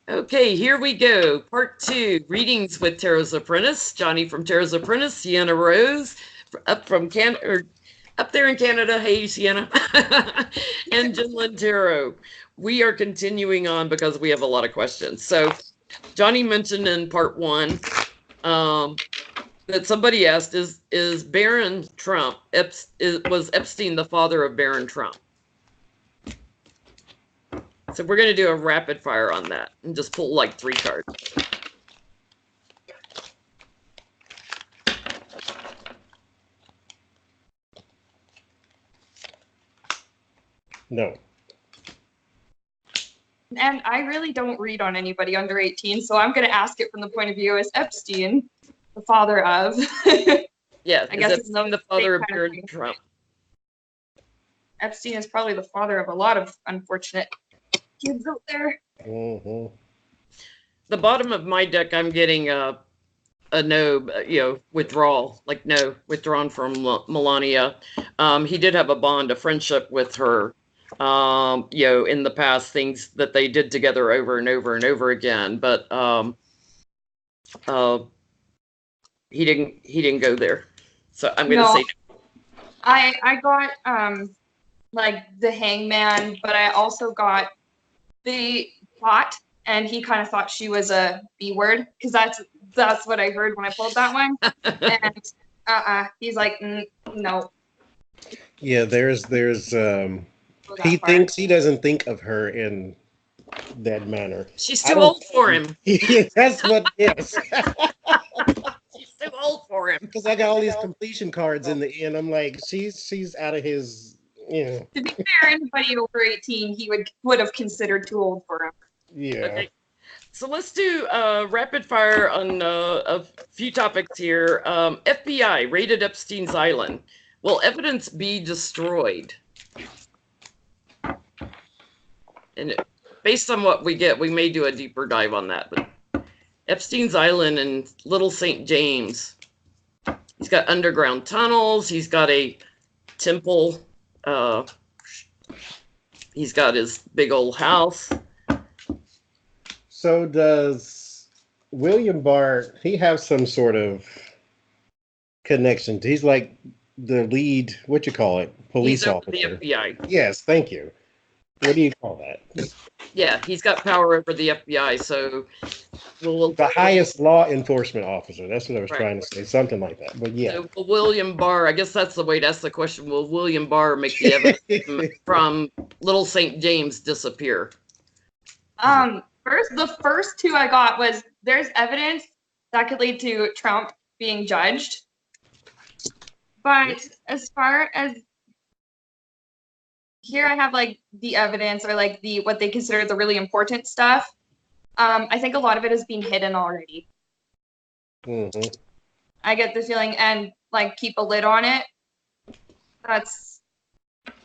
Okay, here we go. Part 2, readings with Tarot's Apprentice. Johnny from Tarot's Apprentice, Sienna Rose, up from up there in Canada. Hey, Sienna. And Jenn Lynn Tarot. We are continuing on because we have a lot of questions. So Johnny mentioned in part 1 that somebody asked, is Baron Trump, was Epstein the father of Baron Trump? So we're going to do a rapid fire on that and just pull like 3 cards. No. And I really don't read on anybody under 18, so I'm going to ask it from the point of view as Epstein, the father of. Yeah, I guess it's Epstein the father of Baron Trump. Epstein is probably the father of a lot of unfortunate kids out there. Mm-hmm. The bottom of my deck, I'm getting a no, withdrawal, like no, withdrawn from Melania. He did have a bond, a friendship with her, in the past, things that they did together over and over and over again, but he didn't go there. So I'm going to say no. I got like the hangman, but I also got the pot, and he kind of thought she was a B word, because that's what I heard when I pulled that one. And he's like, no. Yeah, there's he doesn't think of her in that manner. She's too old for him. Yeah, that's what yes. She's too old for him. Because I got all these completion cards in the end. I'm like, she's out of his, To be fair, anybody over 18 he would have considered too old for him. Yeah. Okay. So let's do rapid fire on a few topics here. FBI raided Epstein's Island. Will evidence be destroyed? And based on what we get, we may do a deeper dive on that. But Epstein's Island and Little St. James. He's got underground tunnels. He's got a temple. He's got his big old house. So does William Barr, he have some sort of connection? He's like the lead, what you call it, police officer. The FBI. Yes, thank you. What do you call that? Yeah, he's got power over the FBI, so the highest law enforcement officer. That's what I was trying to say, something like that. But yeah. So will William Barr, I guess that's the way to ask the question, will William Barr make the evidence from Little St. James disappear? The first 2 I got was there's evidence that could lead to Trump being judged. But as far as here, I have like the evidence, or like what they consider the really important stuff. I think a lot of it is being hidden already. Mm-hmm. I get the feeling, and like keep a lid on it. That's,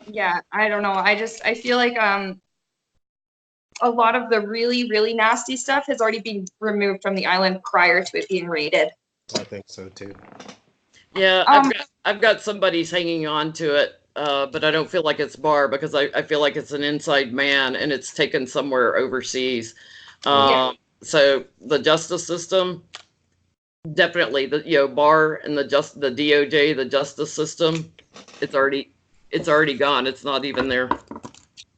yeah, I don't know. I feel like a lot of the really, really nasty stuff has already been removed from the island prior to it being raided. I think so too. Yeah, I've got somebody's hanging on to it, but I don't feel like it's Barr, because I feel like it's an inside man and it's taken somewhere overseas. So the justice system, definitely Barr and the DOJ, the justice system, it's already gone. It's not even there.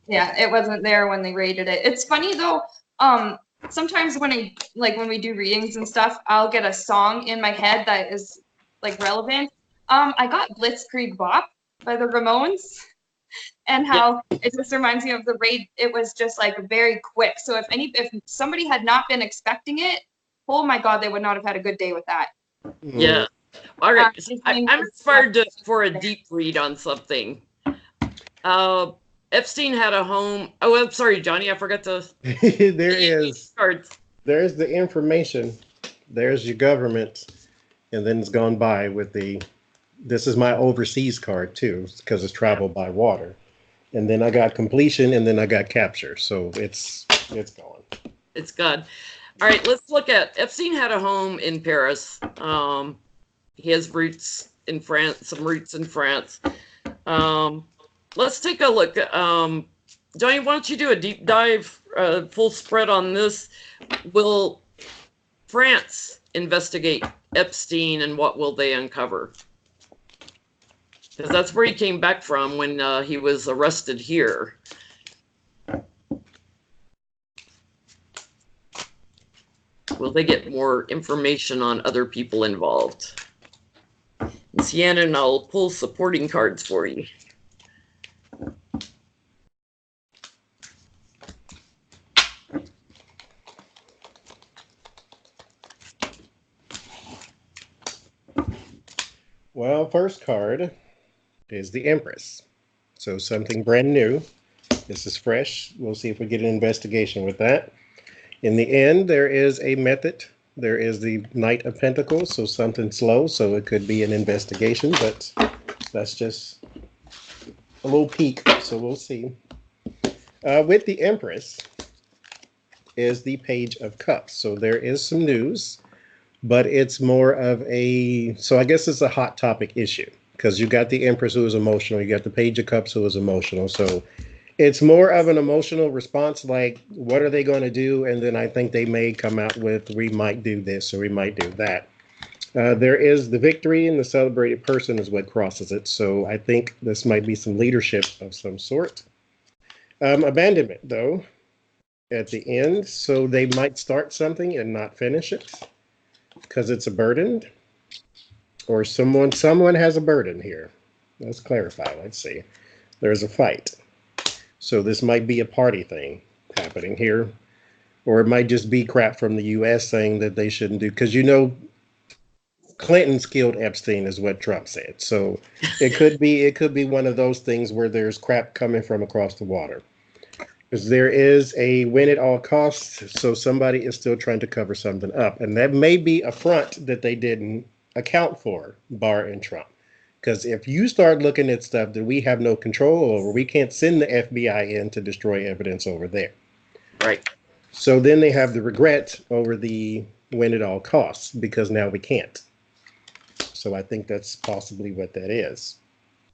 Yeah, it wasn't there when they raided it. It's funny though. Sometimes when we do readings and stuff, I'll get a song in my head that is like relevant. I got Blitzkrieg Bop by the Ramones, and how it just reminds me of the raid. It was just like very quick. So if somebody had not been expecting it, oh my God, they would not have had a good day with that. Yeah. All right. I'm inspired for a deep read on something. Epstein had a home. Oh, I'm sorry, Johnny. I forgot to. There's the information. There's your government. And then it's gone by with this is my overseas card too, because it's travel by water. And then I got completion, and then I got capture. So it's gone. It's gone. All right, let's look at Epstein had a home in Paris. He has roots in France, some roots in France. Let's take a look. Johnny, why don't you do a deep dive, full spread on this? Will France investigate Epstein, and what will they uncover? Because that's where he came back from when he was arrested here. Will they get more information on other people involved? And Seanna and I'll pull supporting cards for you. Well, first card is the Empress. So something brand new. This is fresh. We'll see if we get an investigation with that. In the end, there is a method. There is the Knight of Pentacles, so something slow. So it could be an investigation, but that's just a little peek. So we'll see. With the Empress is the Page of Cups. So there is some news, but it's more of a, so I guess it's a hot topic issue because you got the Empress who is emotional. You got the Page of Cups who is emotional. So it's more of an emotional response, like, what are they going to do? And then I think they may come out with, we might do this or we might do that. There is the Victory, and the Celebrated Person is what crosses it. So I think this might be some leadership of some sort. Abandonment, though, at the end. So they might start something and not finish it because it's a burden. Or someone has a burden here. Let's clarify. Let's see. There's a fight. So this might be a party thing happening here, or it might just be crap from the U.S. saying that they shouldn't do, because Clinton's killed Epstein is what Trump said. So it could be one of those things where there's crap coming from across the water, because there is a win at all costs. So somebody is still trying to cover something up, and that may be a front that they didn't account for, Barr and Trump. Because if you start looking at stuff that we have no control over, we can't send the FBI in to destroy evidence over there. Right. So then they have the regret over the win at all costs, because now we can't. So I think that's possibly what that is.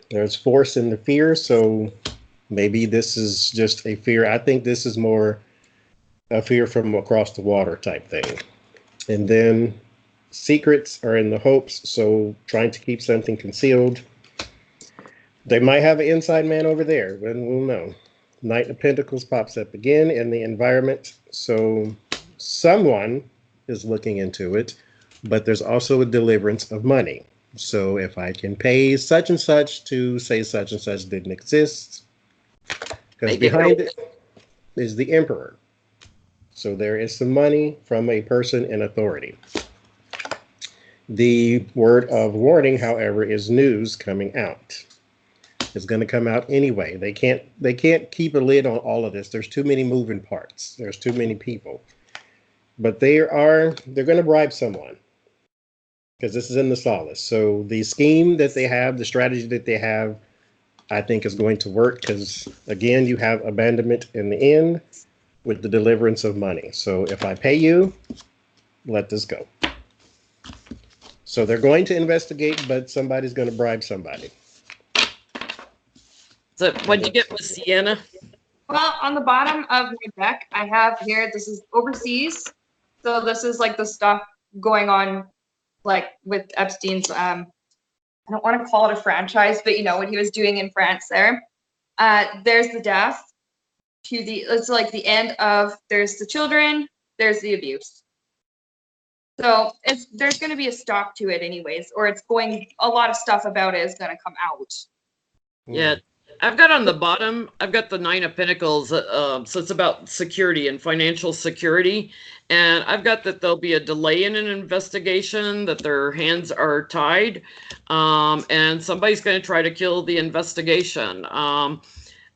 There's force in the fear, so maybe this is just a fear. I think this is more a fear from across the water type thing. And then secrets are in the hopes, so trying to keep something concealed. They might have an inside man over there, but we'll know. Knight of Pentacles pops up again in the environment, so someone is looking into it, but there's also a deliverance of money. So if I can pay such and such to say such and such didn't exist, because behind it is the Emperor. So there is some money from a person in authority. The word of warning, however, is news coming out. It's going to come out anyway. They can't keep a lid on all of this. There's too many moving parts. There's too many people. But they're going to bribe someone, because this is in the solace. So the scheme that they have, the strategy that they have, I think is going to work, because again, you have abandonment in the end with the deliverance of money. So if I pay you, let this go. So they're going to investigate, but somebody's going to bribe somebody. So what'd you get with Seanna? Well, on the bottom of my deck, I have here, this is overseas. So this is like the stuff going on, like with Epstein's, I don't want to call it a franchise, but you know, what he was doing in France there. There's the death it's like the end of, there's the children, there's the abuse. So there's going to be a stop to it anyways, or a lot of stuff about it is going to come out. Yeah, I've got on the bottom, I've got the Nine of Pentacles, so it's about security and financial security. And I've got that there'll be a delay in an investigation, that their hands are tied, and somebody's going to try to kill the investigation.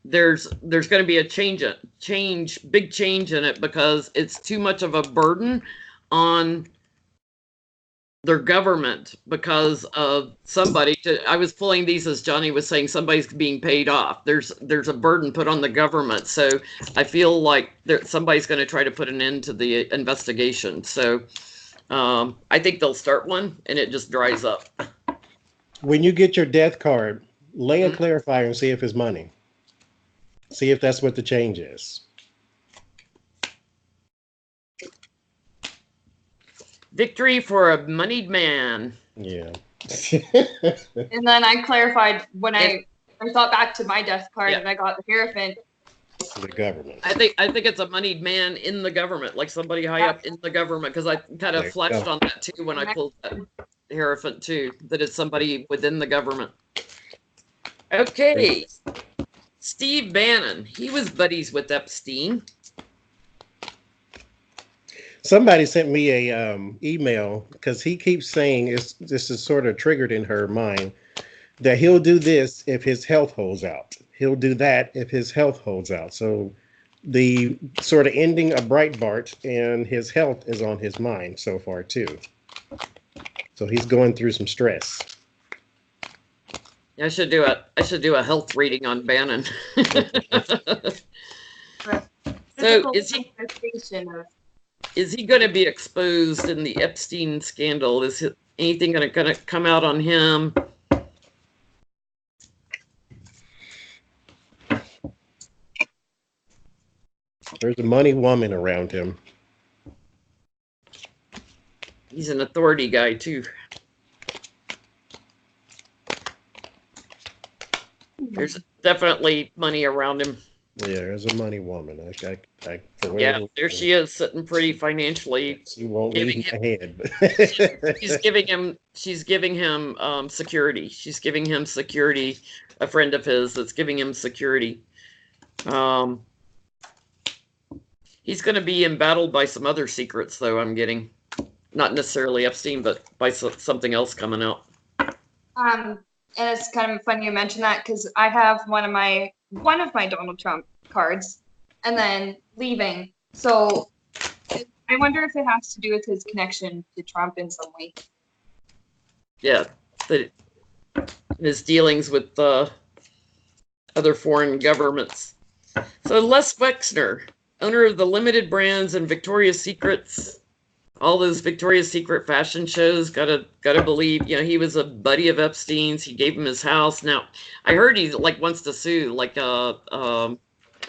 There's going to be a big change in it, because it's too much of a burden on their government, because of somebody I was pulling these as Johnny was saying, somebody's being paid off. There's a burden put on the government. So I feel like somebody's going to try to put an end to the investigation. So I think they'll start one and it just dries up. When you get your death card, lay a clarifier and see if it's money. See if that's what the change is. Victory for a moneyed man. Yeah. And then I clarified when I thought back to my death card Yeah. and I got the Hierophant. The government. I think it's a moneyed man in the government, like somebody high up in the government, because I kind of flashed on that too when I pulled that Hierophant too, that it's somebody within the government. Okay. Steve Bannon. He was buddies with Epstein. Somebody sent me a email because he keeps saying this is sort of triggered in her mind that he'll do this if his health holds out. He'll do that if his health holds out. So the sort of ending of Breitbart and his health is on his mind so far too. So he's going through some stress. I should do a health reading on Bannon. So is he going to be exposed in the Epstein scandal? Is anything going to come out on him? There's a money woman around him. He's an authority guy too. There's definitely money around him. Yeah, there's a money woman. Yeah, there she is, sitting pretty financially. She won't leave my head. She's giving him security. She's giving him security. A friend of his that's giving him security. He's going to be embattled by some other secrets, though. I'm getting, not necessarily Epstein, but by something else coming out. And it's kind of funny you mention that because I have one of my Donald Trump cards, and then leaving. So I wonder if it has to do with his connection to Trump in some way. Yeah, his dealings with other foreign governments. So Les Wexner, owner of the Limited Brands and Victoria's Secrets, all those Victoria's Secret fashion shows, gotta believe, he was a buddy of Epstein's. He gave him his house. Now, I heard he wants to sue,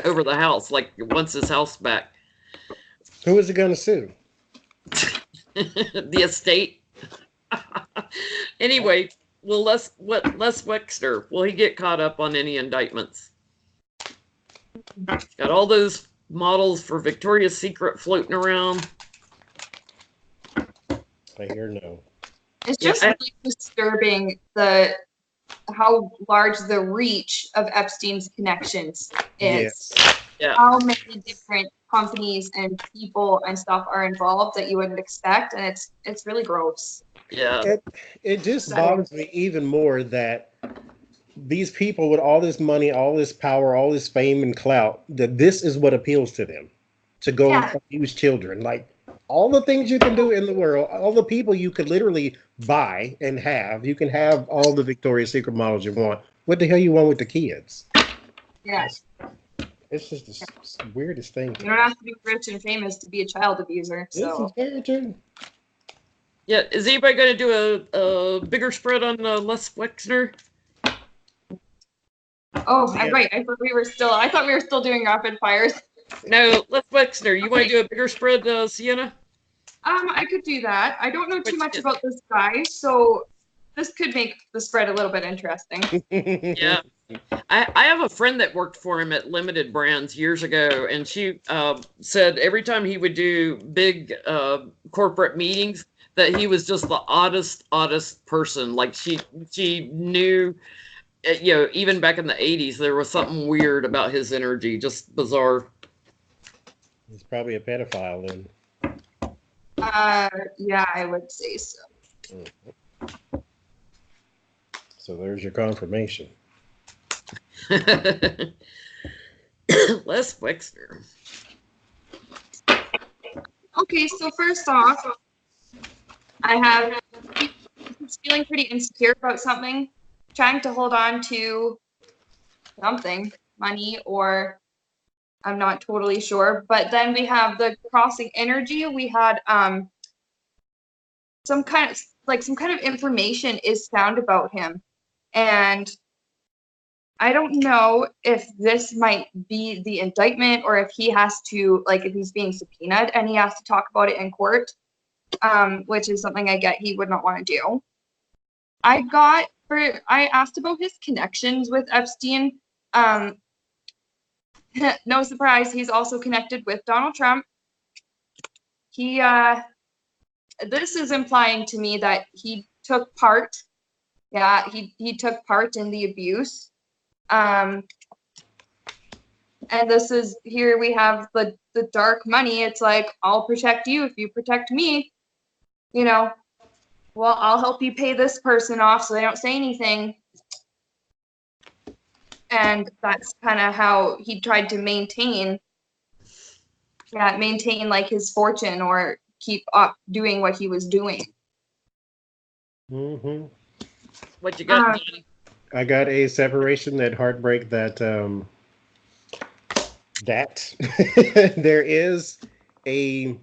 over the house, wants his house back. Who is he gonna sue? The estate. Anyway, Les Wexner, will he get caught up on any indictments? Got all those models for Victoria's Secret floating around. I hear no. It's just really disturbing how large the reach of Epstein's connections is. Yes. Yeah. How many different companies and people and stuff are involved that you wouldn't expect, and it's really gross. Yeah. It just bothers me even more that these people with all this money, all this power, all this fame and clout, that this is what appeals to them, to go abuse children. Like all the things you can do in the world, all the people you could literally buy and have, you can have all the Victoria's Secret models you want. What the hell you want with the kids? Yes. It's just the weirdest thing. You don't have to be rich and famous to be a child abuser. So. This is very true. Yeah. Is anybody going to do a bigger spread on Les Wexner? Oh, right. I thought we were still doing rapid fires. No, Les Wexner. You want to do a bigger spread, Seanna? I could do that. I don't know too much about this guy, so this could make the spread a little bit interesting. Yeah. I have a friend that worked for him at Limited Brands years ago, and she said every time he would do big corporate meetings that he was just the oddest person. Like she knew, even back in the 80s, there was something weird about his energy, just bizarre. He's probably a pedophile then. Yeah, I would say so. So there's your confirmation. Les Wexner. Okay, so first off, I'm feeling pretty insecure about something, trying to hold on to something, money, or I'm not totally sure. But then we have the crossing energy. We had some kind of information is found about him, and I don't know if this might be the indictment or if he has to, like, if he's being subpoenaed and he has to talk about it in court, which is something I get he would not want to do. I asked about his connections with Epstein. No surprise, he's also connected with Donald Trump. This is implying to me that he took part. Yeah, he took part in the abuse. And this is, here we have the dark money. It's like, I'll protect you if you protect me. Well, I'll help you pay this person off so they don't say anything. And that's kind of how he tried to maintain like his fortune or keep up doing what he was doing. Mm-hmm. What you got, Johnny? I got a separation, that heartbreak, that there is a,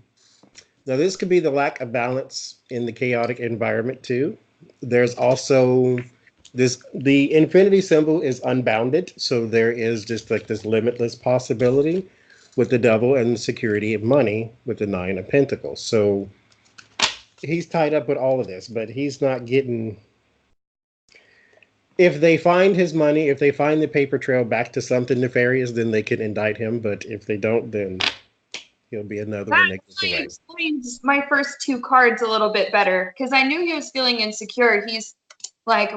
now this could be the lack of balance in the chaotic environment too. There's also the infinity symbol is unbounded, so there is just like this limitless possibility with the devil and the security of money with the 9 of Pentacles. So he's tied up with all of this, but he's not getting, if they find his money, if they find the paper trail back to something nefarious, then they can indict him. But if they don't, then he'll be another one that gets away. Explains my first 2 cards a little bit better, because I knew he was feeling insecure. He's like,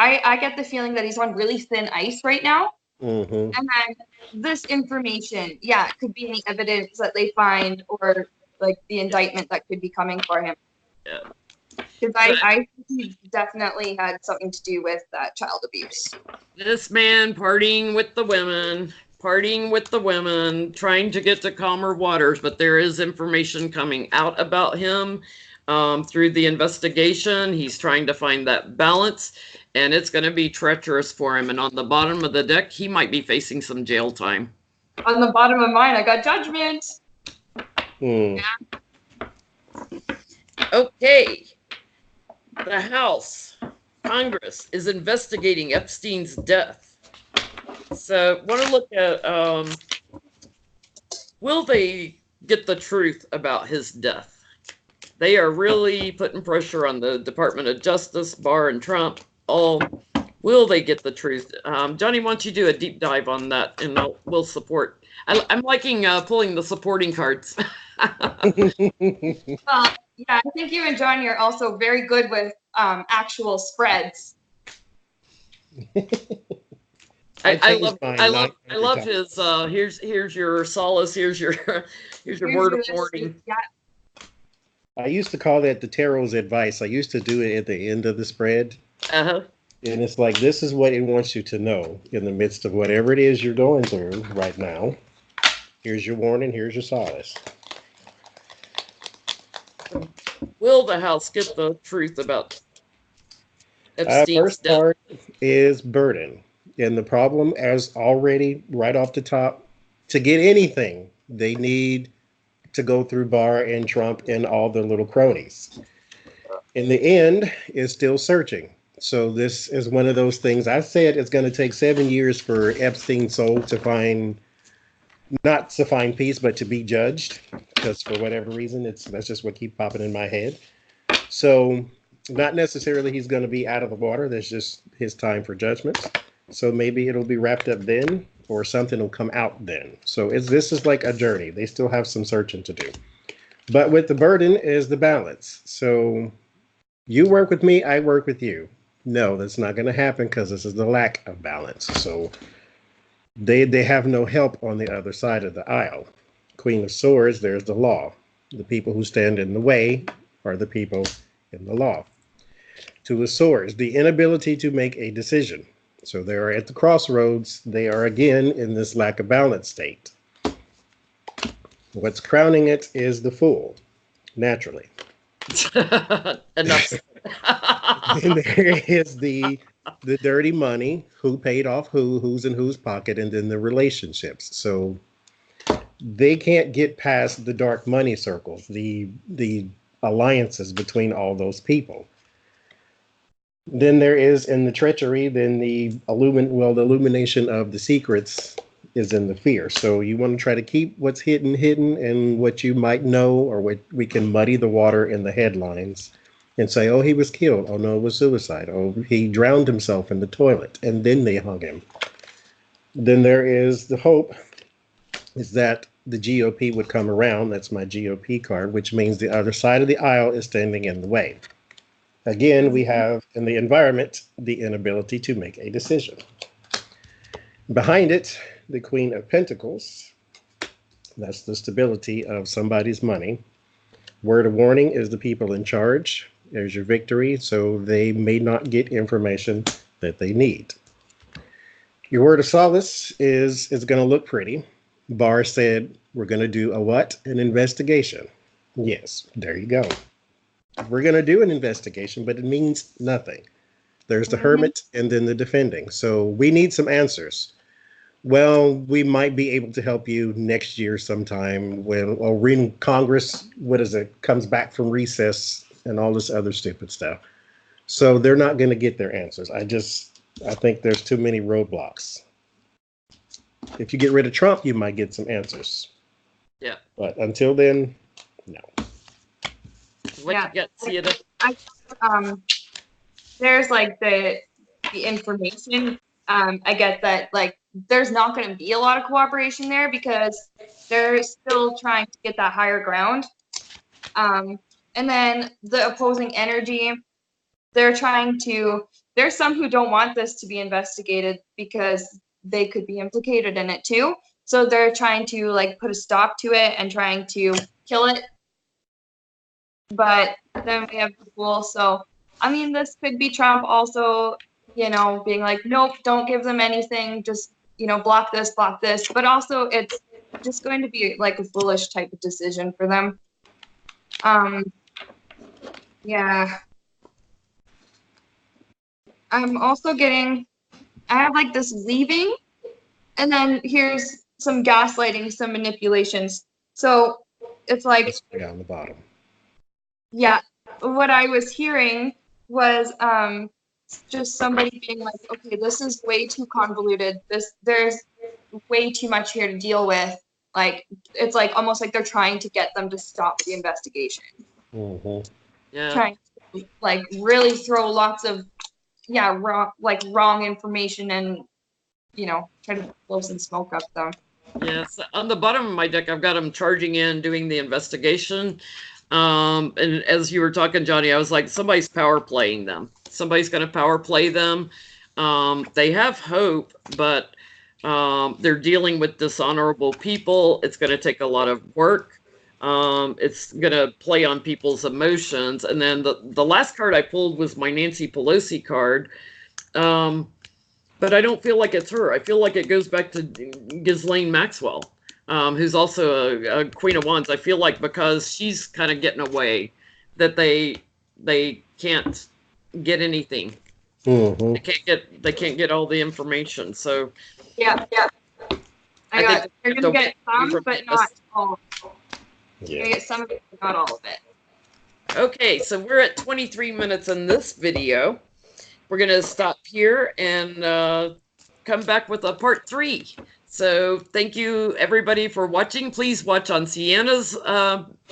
I get the feeling that he's on really thin ice right now. Mm-hmm. And then this information, it could be any evidence that they find or like the indictment that could be coming for him. Yeah. Because I think he definitely had something to do with that child abuse. This man partying with the women, trying to get to calmer waters, but there is information coming out about him through the investigation. He's trying to find that balance, and it's going to be treacherous for him. And on the bottom of the deck, he might be facing some jail time. On the bottom of mine, I got judgment. Mm. Yeah. Okay. The House, Congress, is investigating Epstein's death. So, want to look at, will they get the truth about his death? They are really putting pressure on the Department of Justice, Barr and Trump. Will they get the truth? Johnny, why don't you do a deep dive on that, and we'll support. I'm liking pulling the supporting cards. Yeah, I think you and Johnny are also very good with actual spreads. I love his here's your solace, here's your word of warning. Yeah. I used to call that the tarot's advice. I used to do it at the end of the spread. Uh-huh. And it's like, this is what it wants you to know in the midst of whatever it is you're going through right now. Here's your warning, here's your solace. Will the House get the truth about Epstein's first death? part is burden. And the problem, as already right off the top, to get anything, they need to go through Barr and Trump and all their little cronies. In the end, is still searching. So this is one of those things. I said it's going to take 7 years for Epstein's soul to find, not to find peace, but to be judged. Because for whatever reason, that's just what keeps popping in my head. So not necessarily he's going to be out of the water. That's just his time for judgment. So maybe it'll be wrapped up then, or something will come out then. So this is like a journey. They still have some searching to do. But with the burden is the balance. So you work with me, I work with you. No, that's not going to happen because this is the lack of balance. So they have no help on the other side of the aisle. Queen of Swords, there's the law. The people who stand in the way are the people in the law. Two of Swords, the inability to make a decision. So they are at the crossroads. They are again in this lack of balance state. What's crowning it is the Fool, naturally. Enough. And there is the dirty money, who paid off who's in whose pocket, and then the relationships. So they can't get past the dark money circles, the alliances between all those people. Then there is in the treachery, then the the illumination of the secrets is in the fear. So you want to try to keep what's hidden and what you might know, or what we can muddy the water in the headlines and say, oh, he was killed. Oh, no, it was suicide. Oh, he drowned himself in the toilet and then they hung him. Then there is the hope is that the GOP would come around. That's my GOP card, which means the other side of the aisle is standing in the way. Again, we have in the environment the inability to make a decision. Behind it, the Queen of Pentacles. That's the stability of somebody's money. Word of warning is the people in charge. There's your victory, so they may not get information that they need. Your word of solace is it's going to look pretty. Barr said, we're going to do a what? An investigation. Yes, there you go. We're going to do an investigation, but it means nothing. There's the hermit and then the defending. So we need some answers. Well, we might be able to help you next year sometime when Congress, comes back from recess and all this other stupid stuff. So they're not going to get their answers. I think there's too many roadblocks. If you get rid of Trump, you might get some answers. Yeah. But until then, no. What you got, Seanna? There's like the information. I get that like there's not going to be a lot of cooperation there because they're still trying to get that higher ground. And then the opposing energy, there's some who don't want this to be investigated because they could be implicated in it too. So they're trying to like put a stop to it and trying to kill it. But then we have the Fool. So, I mean, this could be Trump also, being like, nope, don't give them anything. Just, block this. But also it's just going to be like a foolish type of decision for them. Yeah. I'm also I have like this leaving, and then here's some gaslighting, some manipulations. So it's like Down the bottom. Yeah, what I was hearing was just somebody being like, okay, this is way too convoluted. There's way too much here to deal with. Like it's like almost like they're trying to get them to stop the investigation. Mm-hmm. Yeah. Trying to like really throw lots of wrong information and try to blow some smoke up them. Yes, on the bottom of my deck, I've got them charging in, doing the investigation. And as you were talking, Johnny, I was like, somebody's power playing them. Somebody's going to power play them. They have hope, but they're dealing with dishonorable people. It's going to take a lot of work. It's going to play on people's emotions. And then the last card I pulled was my Nancy Pelosi card. But I don't feel like it's her. I feel like it goes back to Ghislaine Maxwell, who's also a Queen of Wands. I feel like because she's kind of getting away, that they can't get anything. Mm-hmm. They can't get all the information. So yeah. They're gonna get some, but not all. You're gonna get some of it, but not all of it. Okay, so we're at 23 minutes in this video. We're going to stop here and come back with a part 3. So thank you, everybody, for watching. Please watch on Seanna's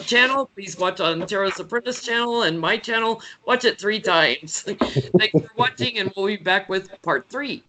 channel. Please watch on Tarot's Apprentice channel and my channel. Watch it 3 times. Thanks for watching, and we'll be back with part 3.